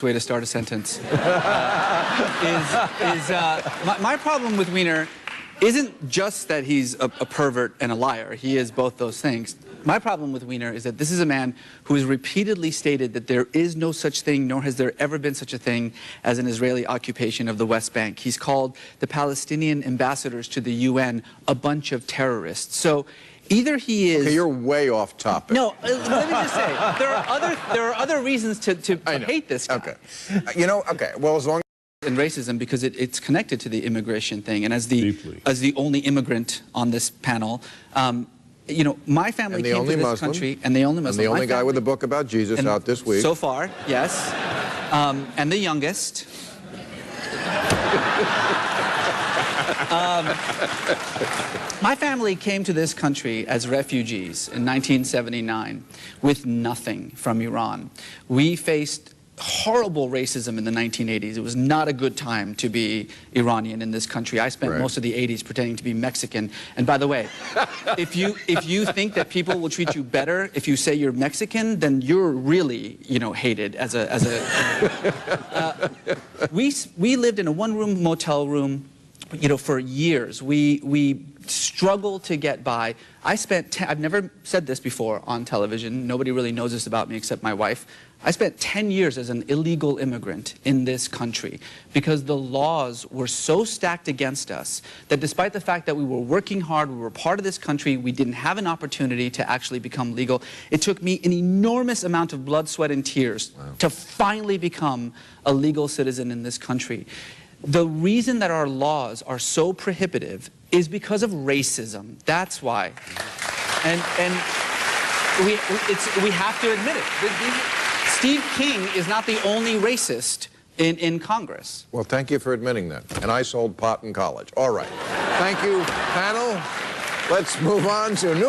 Way to start a sentence. My problem with Weiner isn't just that he's a pervert and a liar. He is both those things. My problem with Weiner is that this is a man who has repeatedly stated that there is no such thing, nor has there ever been such a thing as an Israeli occupation of the West Bank. He's called the Palestinian ambassadors to the UN a bunch of terrorists. So either he is... Okay, you're way off topic. No, let me just say, there are other reasons to hate this guy. Okay. You know, okay, well, as long and racism, because it's connected to the immigration thing, and as the only immigrant on this panel, you know, my family came to this country, and the only Muslim, and the only guy with a book about Jesus out this week. So far, yes, and the youngest. My family came to this country as refugees in 1979 with nothing from Iran. We faced horrible racism in the 1980s. It was not a good time to be Iranian in this country. I spent most of the 80s pretending to be Mexican. And by the way, if you think that people will treat you better if you say you're Mexican, then you're really, you know, hated as a we lived in a one-room motel room, you know, for years. We struggled to get by. I've never said this before on television. Nobody really knows this about me except my wife. I spent 10 years as an illegal immigrant in this country because the laws were so stacked against us that despite the fact that we were working hard, we were part of this country, we didn't have an opportunity to actually become legal. It took me an enormous amount of blood, sweat, and tears to finally become a legal citizen in this country. The reason that our laws are so prohibitive is because of racism. That's why. And we have to admit it. Steve King is not the only racist in Congress. Well, thank you for admitting that. And I sold pot in college. All right. Thank you, panel. Let's move on to new...